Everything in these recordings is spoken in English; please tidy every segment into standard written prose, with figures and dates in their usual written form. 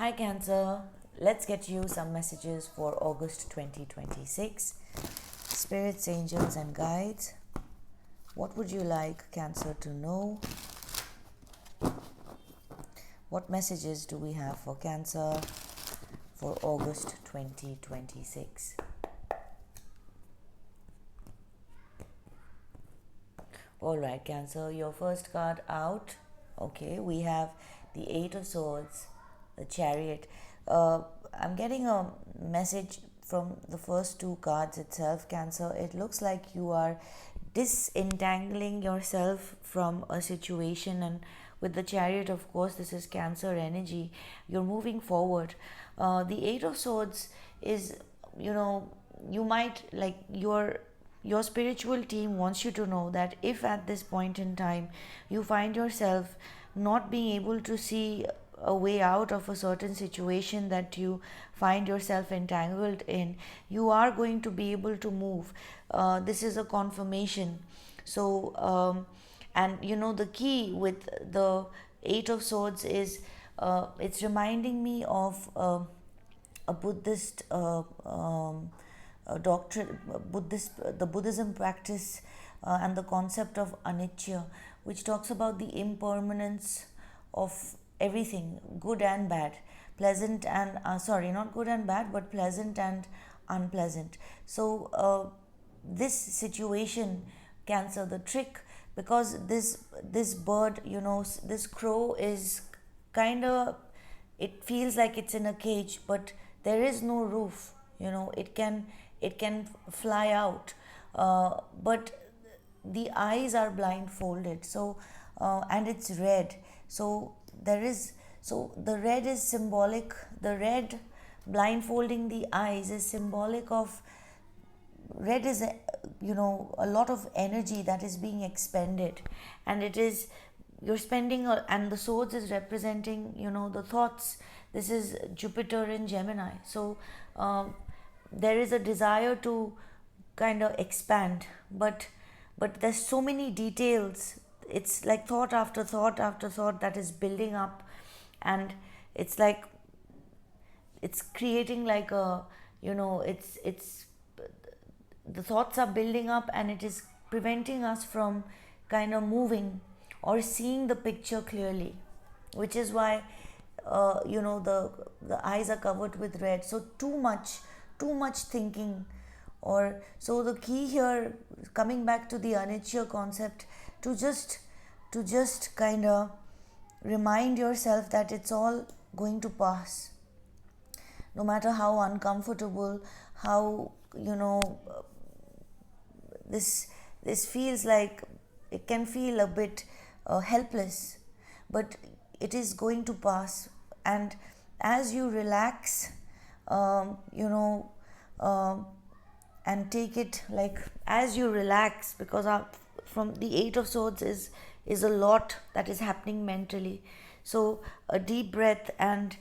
Hi Cancer, let's get you some messages for August 2026. Spirits, angels, and guides. What would you like Cancer to know? What messages do we have for Cancer for August 2026? Alright, Cancer, your first card out. Okay, we have the Eight of Swords, the Chariot. I'm getting a message from the first two cards itself, Cancer. It looks like you are disentangling yourself from a situation, and with the Chariot, of course, this is Cancer energy. You're moving forward. The Eight of Swords is, you might like your spiritual team wants you to know that if at this point in time you find yourself not being able to see a way out of a certain situation that you find yourself entangled in, you are going to be able to move. This is a confirmation. So, and the key with the Eight of Swords is it's reminding me of a Buddhist doctrine, the Buddhism practice, and the concept of anicca, which talks about the impermanence of everything, good and bad, pleasant and sorry, not good and bad, but pleasant and unpleasant. So this situation, Cancer, the trick, because this bird, this crow is kind of, it feels like it's in a cage, but there is no roof. It can fly out, but the eyes are blindfolded. So and it's red. So there is, so the red is symbolic. The red blindfolding the eyes is symbolic of, red is a lot of energy that is being expended, and it is, you're spending and the swords is representing the thoughts. This is Jupiter in Gemini. So there is a desire to kind of expand, but there's so many details. It's like thought after thought after thought that is building up, and it's like it's creating like a, it's the thoughts are building up, and it is preventing us from kind of moving or seeing the picture clearly, which is why the eyes are covered with red. So too much thinking, or so the key here, coming back to the anicca concept, to just kind of remind yourself that it's all going to pass, no matter how uncomfortable, how this this feels like, it can feel a bit helpless, but it is going to pass. And as you relax, um, you know um, and take it like, as you relax, because from the Eight of Swords is a lot that is happening mentally. So a deep breath, and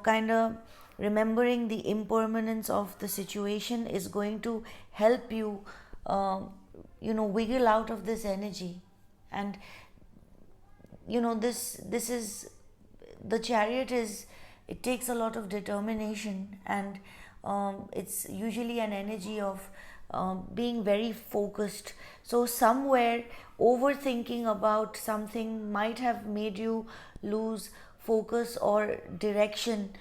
kind of remembering the impermanence of the situation is going to help you wiggle out of this energy. And this is, the Chariot is, it takes a lot of determination, and it's usually an energy of being very focused. So somewhere overthinking about something might have made you lose focus or direction,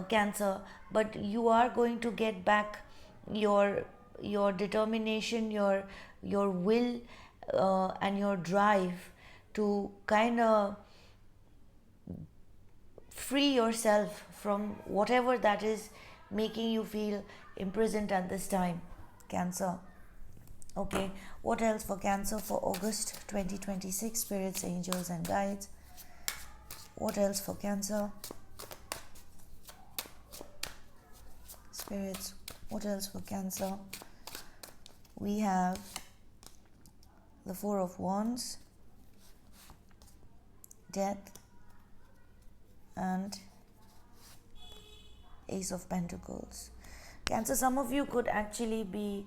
Cancer, but you are going to get back your determination, your will, and your drive to kind of free yourself from whatever that is making you feel imprisoned at this time, Cancer. Okay, what else for Cancer for August 2026? Spirits, angels, and guides. What else for Cancer? Spirits, what else for Cancer? We have the Four of Wands, Death, and Ace of Pentacles. Cancer, some of you could actually be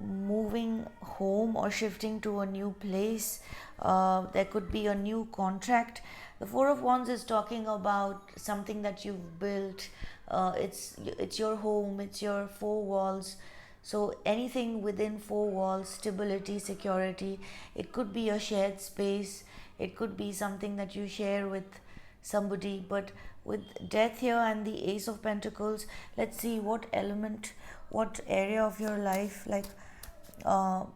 moving home or shifting to a new place. There could be a new contract. The Four of Wands is talking about something that you've built. It's your home, it's your four walls. So anything within four walls, stability, security. It could be a shared space. It could be something that you share with somebody. But with death here and the Ace of Pentacles, let's see what element, what area of your life, like I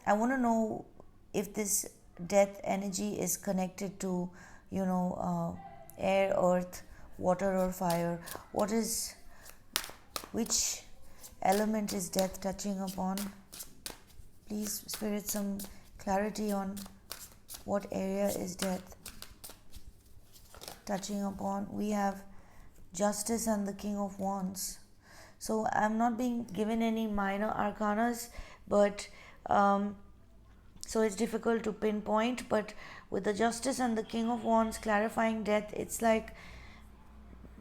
want to know if this death energy is connected to, air, earth, water, or fire. What is, which element is death touching upon? Please, Spirit, some clarity on what area is death touching upon. We have Justice and the King of Wands. So I'm not being given any minor arcanas, but so it's difficult to pinpoint. But with the Justice and the King of Wands clarifying death, it's like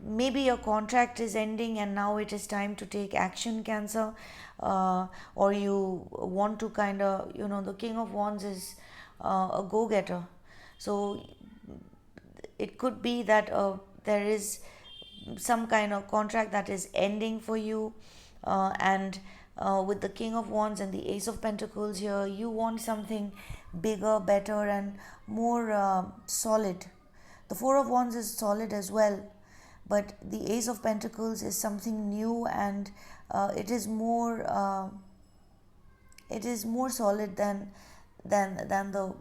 maybe your contract is ending and now it is time to take action, Cancer. Or you want to kind of, the King of Wands is a go-getter. So it could be that there is some kind of contract that is ending for you, and with the King of Wands and the Ace of Pentacles here, you want something bigger, better, and more solid. The Four of Wands is solid as well, but the Ace of Pentacles is something new, and it is more solid than the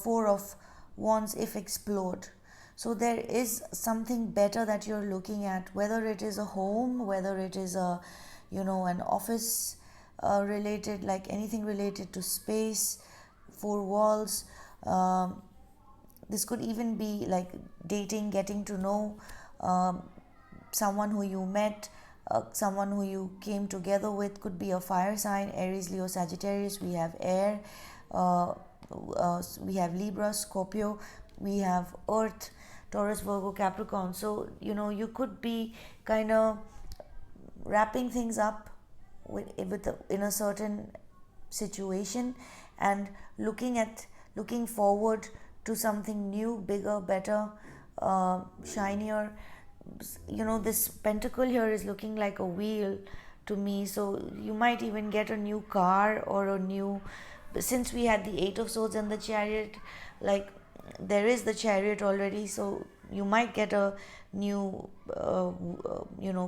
Four of Wands if explored. So there is something better that you're looking at, whether it is a home, whether it is an office related, like anything related to space, four walls. This could even be like dating, getting to know someone who you met, someone who you came together with. Could be a fire sign, Aries, Leo, Sagittarius. We have air, we have Libra, Scorpio, we have earth, Taurus, Virgo, Capricorn. So you could be kind of wrapping things up in a certain situation, and looking forward to something new, bigger, better, shinier. This pentacle here is looking like a wheel to me. So you might even get a new car or a new, since we had the Eight of Swords and the Chariot, like there is the Chariot already, so you might get a new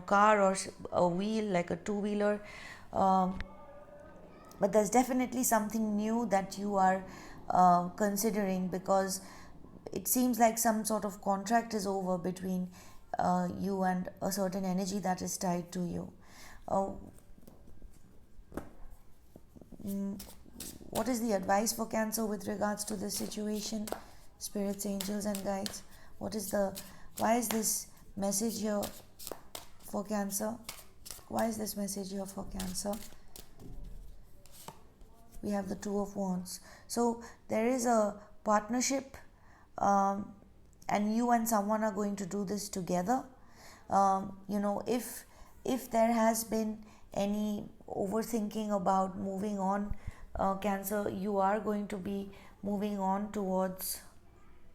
car or a wheel, like a two-wheeler. But there's definitely something new that you are considering, because it seems like some sort of contract is over between you and a certain energy that is tied to you. What is the advice for Cancer with regards to this situation? Spirits, angels, and guides. Why is this message here for Cancer? Why is this message here for Cancer? We have the Two of Wands. So there is a partnership, and you and someone are going to do this together. If there has been any overthinking about moving on, Cancer, you are going to be moving on towards,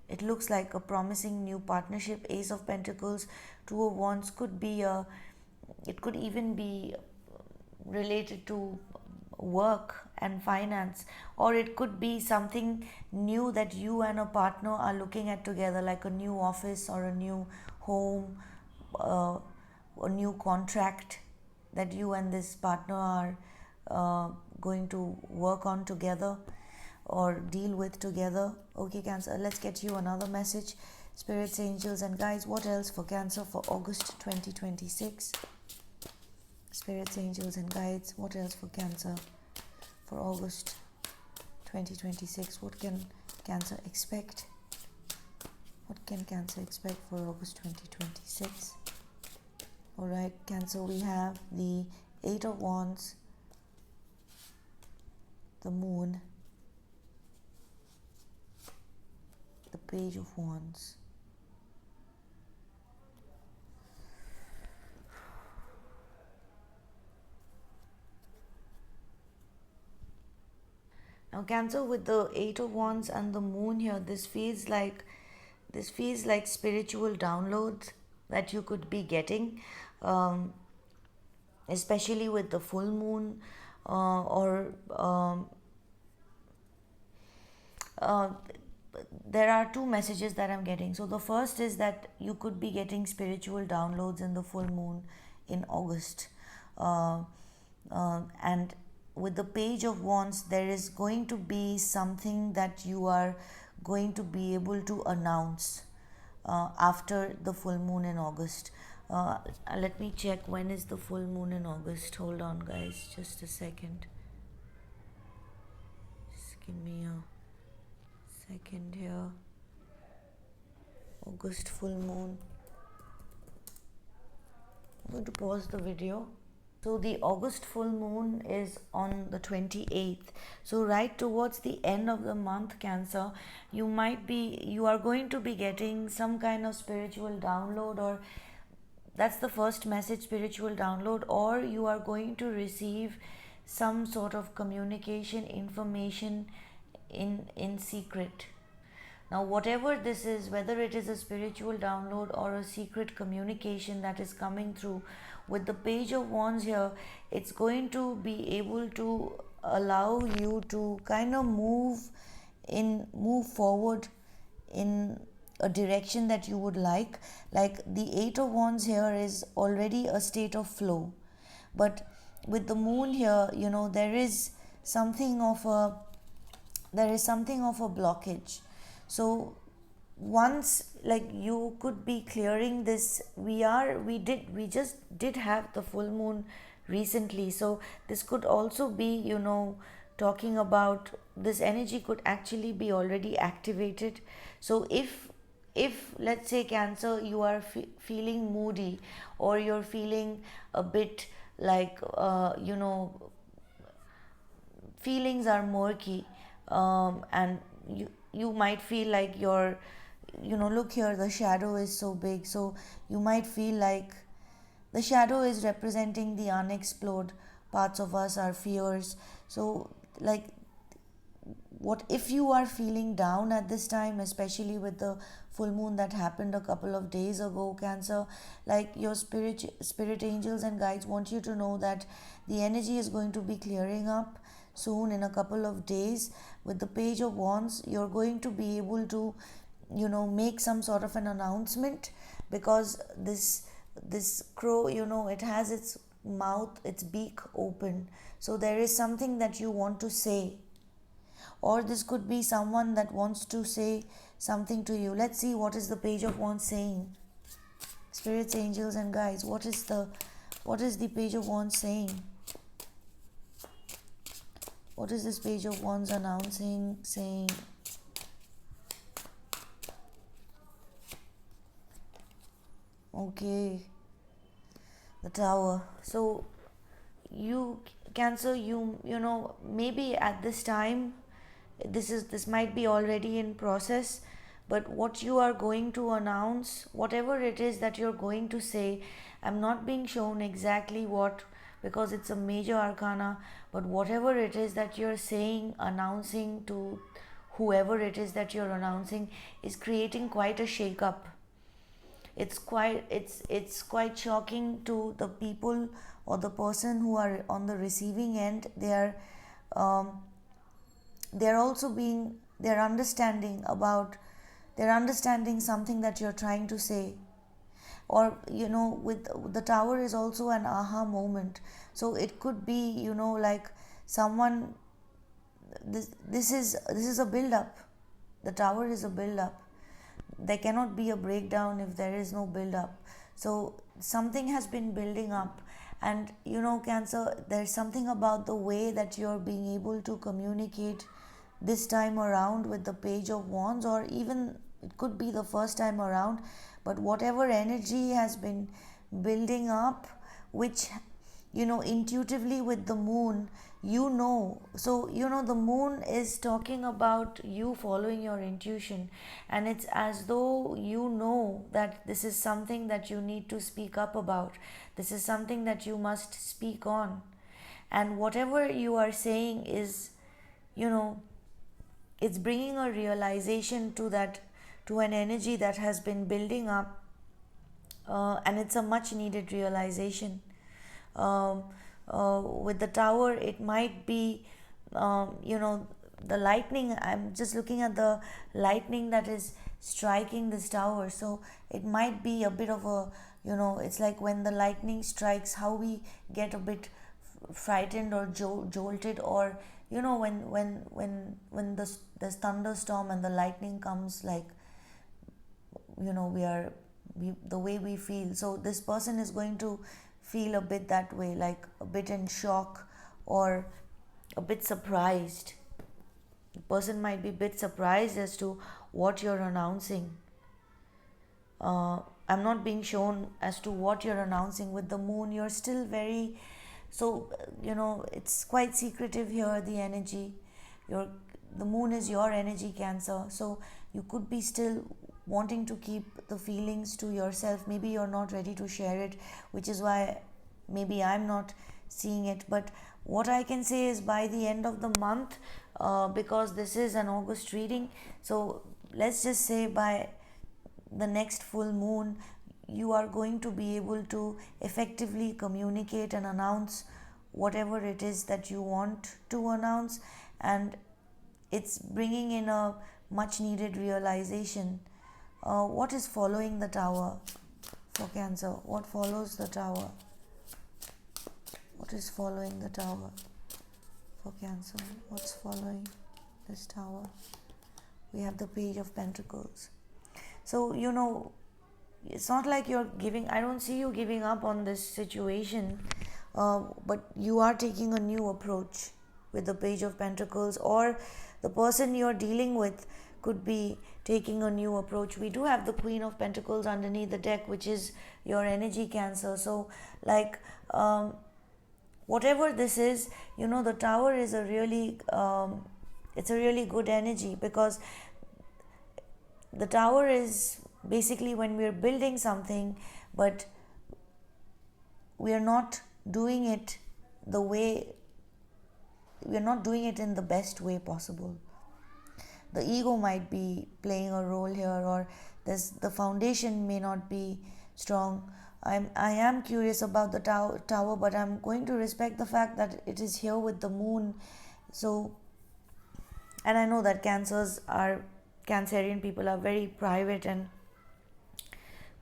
it looks like, a promising new partnership. Ace of Pentacles, Two of Wands it could even be related to work and finance, or it could be something new that you and a partner are looking at together, like a new office or a new home, a new contract that you and this partner are going to work on together or deal with together. Okay, Cancer, let's get you another message. Spirits, angels, and guides, what else for Cancer for August 2026? Spirits, angels, and guides, what else for Cancer for August 2026? What can Cancer expect? What can Cancer expect for August 2026? Alright, Cancer, we have the Eight of Wands, the Moon, the Page of Wands. Now, Cancer, with the Eight of Wands and the Moon here, this feels like spiritual downloads that you could be getting, um, especially with the full moon, or uh, there are two messages that I'm getting. So the first is that you could be getting spiritual downloads in the full moon in August. Uh, and with the Page of Wands, there is going to be something that you are going to be able to announce after the full moon in August. Let me check when is the full moon in August. Hold on, guys, just a second. Just give me a second here. August full moon. I'm going to pause the video. So the August full moon is on the 28th. So right towards the end of the month, Cancer, you are going to be getting some kind of spiritual download, or that's the first message, spiritual download, or you are going to receive some sort of communication information in secret. Now, whatever this is, whether it is a spiritual download or a secret communication that is coming through, with the Page of Wands here, it's going to be able to allow you to kind of move forward in a direction that you would like. Like the Eight of Wands here is already a state of flow, but with the moon here, something of a there is something of a blockage. So once, like, you could be clearing this, we just did have the full moon recently, so this could also be, talking about, this energy could actually be already activated. So if let's say, Cancer, you are feeling moody, or you're feeling a bit like, feelings are murky, and you might feel like look here, the shadow is so big, so you might feel like the shadow is representing the unexplored parts of us, our fears. So, like, what if you are feeling down at this time, especially with the full moon that happened a couple of days ago, Cancer, like, your spirit angels and guides want you to know that the energy is going to be clearing up soon, in a couple of days. With the Page of Wands, you're going to be able to make some sort of an announcement, because this crow, it has its mouth, its beak open, so there is something that you want to say, or this could be someone that wants to say something to you. Let's see what is the Page of Wands saying. Spirits, angels and guides, what is the Page of Wands saying? What is this Page of Wands announcing, saying? Okay, the Tower. So you, Cancer, maybe at this time, this might be already in process, but what you are going to announce, whatever it is that you're going to say, I'm not being shown exactly what, because it's a major arcana, but whatever it is that you're saying, announcing to whoever it is that you're announcing, is creating quite a shake-up. It's quite shocking to the people, or the person who are on the receiving end. Um, they're also being they're understanding something that you're trying to say, or with the Tower is also an aha moment. So it could be, like, someone, this is a build up. The Tower is a build up. There cannot be a breakdown if there is no build up. So something has been building up, and Cancer, there's something about the way that you're being able to communicate this time around with the Page of Wands, or even it could be the first time around, but whatever energy has been building up, which intuitively with the moon, so the moon is talking about you following your intuition, and it's as though that this is something that you need to speak up about, this is something that you must speak on, and whatever you are saying is it's bringing a realization to that, to an energy that has been building up, and it's a much needed realization. um, with the tower, it might be, the lightning. I'm just looking at the lightning that is striking this tower, so it might be a bit of a, it's like when the lightning strikes, how we get a bit frightened or jolted, or when the thunderstorm and the lightning comes, like, the way we feel. So this person is going to feel a bit that way, like a bit in shock or a bit surprised. The person might be a bit surprised as to what you're announcing. I'm not being shown as to what you're announcing. With the moon, you're still very, so it's quite secretive here, the energy. Your The moon is your energy, Cancer, so you could be still wanting to keep the feelings to yourself. Maybe you're not ready to share it, which is why maybe I'm not seeing it. But what I can say is, by the end of the month, because this is an August reading, so let's just say by the next full moon, you are going to be able to effectively communicate and announce whatever it is that you want to announce. And it's bringing in a much needed realization. What is following the tower for Cancer? What follows the tower? What is following the tower for Cancer? What's following this tower? We have the Page of Pentacles. So, it's not like you're giving, I don't see you giving up on this situation, but you are taking a new approach with the Page of Pentacles, or the person you're dealing with could be taking a new approach. We do have the Queen of Pentacles underneath the deck, which is your energy, Cancer. So, like, whatever this is, the tower is a really, it's a really good energy, because the tower is basically when we're building something, but we are not doing it the way, we're not doing it in the best way possible. The ego might be playing a role here, or the foundation may not be strong. I am curious about the tower, but I'm going to respect the fact that it is here with the moon. So, and I know that Cancerian people are very private and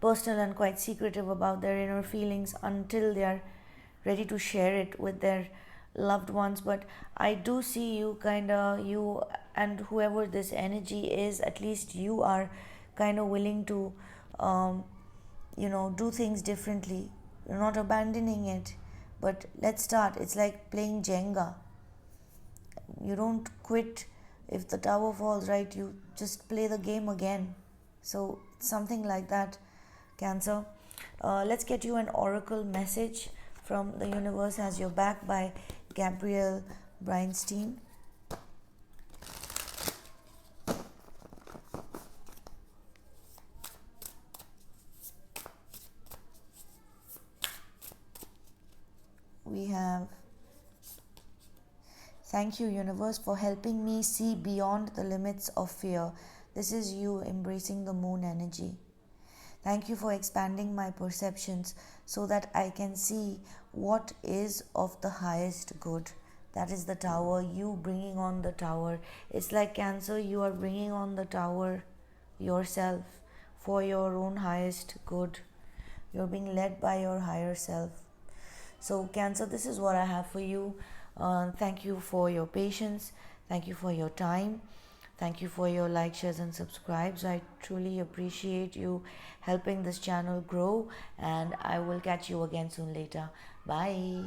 personal and quite secretive about their inner feelings until they are ready to share it with their loved ones. But I do see you you and whoever this energy is, at least you are kind of willing to do things differently. You're not abandoning it, but let's start. It's like playing Jenga. You don't quit if the tower falls, right? You just play the game again. So something like that, Cancer. Let's get you an oracle message from the universe has your back by Gabrielle Breinstein. We have, thank you, universe, for helping me see beyond the limits of fear. This is you embracing the moon energy. Thank you for expanding my perceptions so that I can see what is of the highest good. That is the tower, you bringing on the tower. It's like, Cancer, you are bringing on the tower yourself for your own highest good. You're being led by your higher self. So, Cancer, this is what I have for you. Thank you for your patience. Thank you for your time. Thank you for your likes, shares, and subscribes. I truly appreciate you helping this channel grow, and I will catch you again soon later. Bye.